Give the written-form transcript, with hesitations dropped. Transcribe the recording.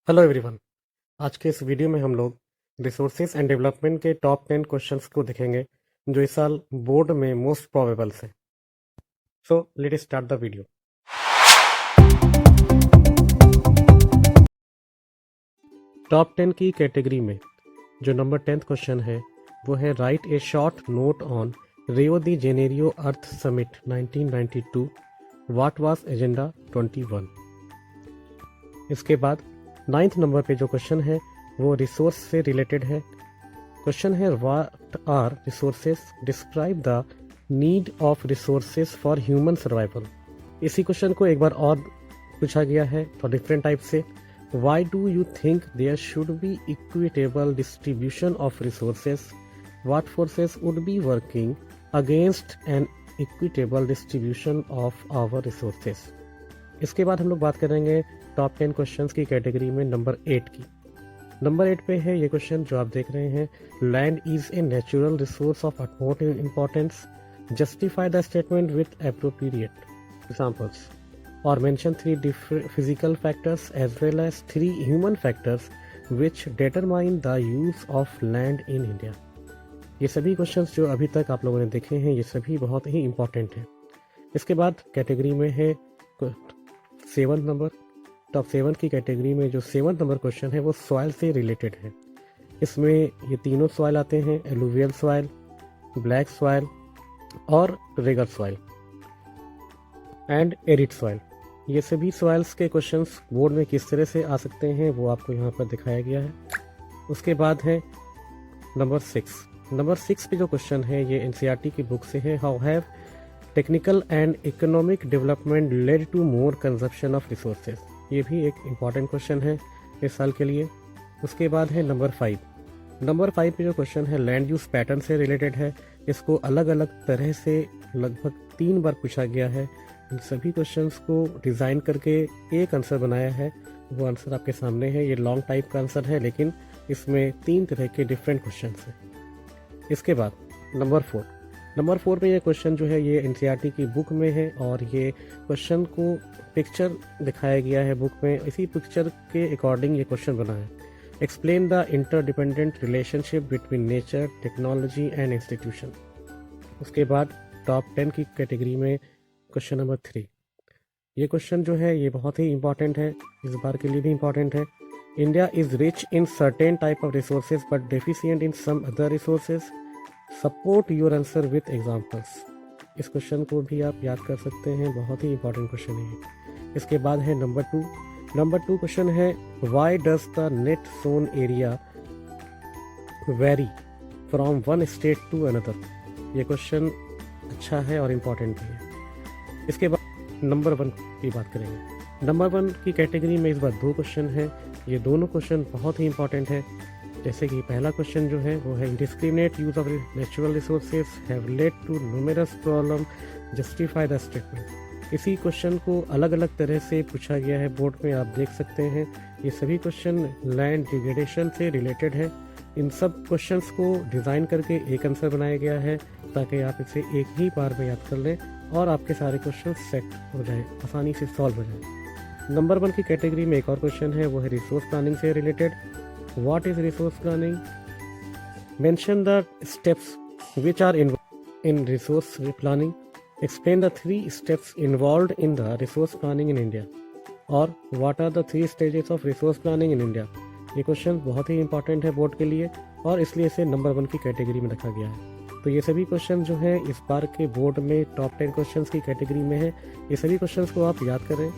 Hello everyone. आज के इस वीडियो में हम लोग रिसोर्सेज एंड डेवलपमेंट के टॉप 10 क्वेश्चंस को देखेंगे जो इस साल बोर्ड में मोस्ट प्रोबेबल है। So let start the video. Top 10 की कैटेगरी में जो नंबर 10th क्वेश्चन है वो है right A short note on Rio the Janeiro earth summit 1992 what was agenda 21। इसके बाद 9th नंबर पे जो क्वेश्चन है वो रिसोर्स से रिलेटेड है। क्वेश्चन है what are resources, describe the need of resources for human survival. इसी क्वेश्चन को एक बार और पूछा गया है फॉर डिफरेंट टाइप से। Why do you think there should be equitable distribution of resources, what forces would be working against an equitable distribution of our resources. इसके बाद हम लोग बात करेंगे टॉप 10 क्वेश्चंस की कैटेगरी में नंबर 8 की। नंबर 8 पे है ये क्वेश्चन जो आप देख रहे हैं, land is a natural resource of utmost importance, justify the statement with appropriate examples और mention 3 physical factors as well as 3 human factors which determine the use of land in India. ये सभी questions जो अभी तक आप लोगों ने देखे हैं ये सभी बहुत ही इंपॉर्टेंट हैं। इसके बाद कैटेगरी में है 7th नंबर। टॉप 7 की कैटेगरी में जो 7th नंबर क्वेश्चन है वो सॉइल से रिलेटेड है। इसमें ये तीनों सॉइल आते हैं, एलुवियल सॉइल, ब्लैक सॉइल और regal soil and arid soil. ये सभी सॉइल्स के क्वेश्चंस बोर्ड में किस तरह से आ सकते हैं वो आपको यहाँ पर दिखाया गया है। उसके बाद है नंबर 6। नंबर 6 पे जो क्वेश्चन है ये एनसीईआरटी की बुक से है, how have technical and economic development led to more consumption of resources. ये भी एक इम्पॉर्टेंट क्वेश्चन है इस साल के लिए। उसके बाद है नंबर 5। नंबर 5 पे जो क्वेश्चन है लैंड यूज पैटर्न से रिलेटेड है। इसको अलग अलग तरह से लगभग 3 बार पूछा गया है। इन सभी क्वेश्चंस को डिज़ाइन करके एक आंसर बनाया है, वो आंसर आपके सामने है। ये लॉन्ग टाइप का आंसर है लेकिन इसमें 3 तरह के डिफरेंट क्वेश्चन हैं। इसके बाद नंबर 4। नंबर 4 पे ये क्वेश्चन जो है ये एनसीईआरटी की बुक में है और ये क्वेश्चन को पिक्चर दिखाया गया है बुक में, इसी पिक्चर के अकॉर्डिंग ये क्वेश्चन बना है। Explain the interdependent relationship between nature, technology and institution. उसके बाद टॉप 10 की कैटेगरी में क्वेश्चन नंबर 3। ये क्वेश्चन जो है ये बहुत ही इंपॉर्टेंट है, इस बार के लिए भी इंपॉर्टेंट है। India is rich in certain type of resources but deficient in some other resources, support your answer with examples. इस क्वेश्चन को भी आप याद कर सकते हैं, बहुत ही इंपॉर्टेंट क्वेश्चन है। इसके बाद है नंबर 2। नंबर 2 क्वेश्चन है why does the net sown area vary from one state to another. ये क्वेश्चन अच्छा है और इम्पॉर्टेंट भी है। इसके बाद नंबर 1 की बात करेंगे। नंबर 1 की कैटेगरी में इस बार 2 क्वेश्चन है। ये दोनों क्वेश्चन बहुत ही इंपॉर्टेंट है। जैसे कि पहला क्वेश्चन जो है वो है indiscriminate use of natural resources have led to numerous problem, justify the statement. इसी क्वेश्चन को अलग अलग तरह से पूछा गया है बोर्ड में, आप देख सकते हैं। ये सभी क्वेश्चन लैंड डिग्रेडेशन से रिलेटेड है। इन सब क्वेश्चंस को डिज़ाइन करके एक आंसर बनाया गया है ताकि आप इसे एक ही बार में याद कर लें और आपके सारे क्वेश्चन सेट हो जाएं, आसानी से सॉल्व हो जाएं। नंबर 1 की कैटेगरी में एक और क्वेश्चन है वो है रिसोर्स प्लानिंग से related. What is resource planning? Mention the steps which are involved in resource planning. Explain the 3 steps involved in the resource planning in India. और what are the 3 stages of resource planning in India? ये question बहुत ही important है board के लिए और इसलिए इसे number 1 की कैटेगरी में रखा गया है। तो ये सभी क्वेश्चन जो है इस बार के बोर्ड में टॉप 10 क्वेश्चंस की कैटेगरी में है। ये सभी क्वेश्चंस को आप याद करें।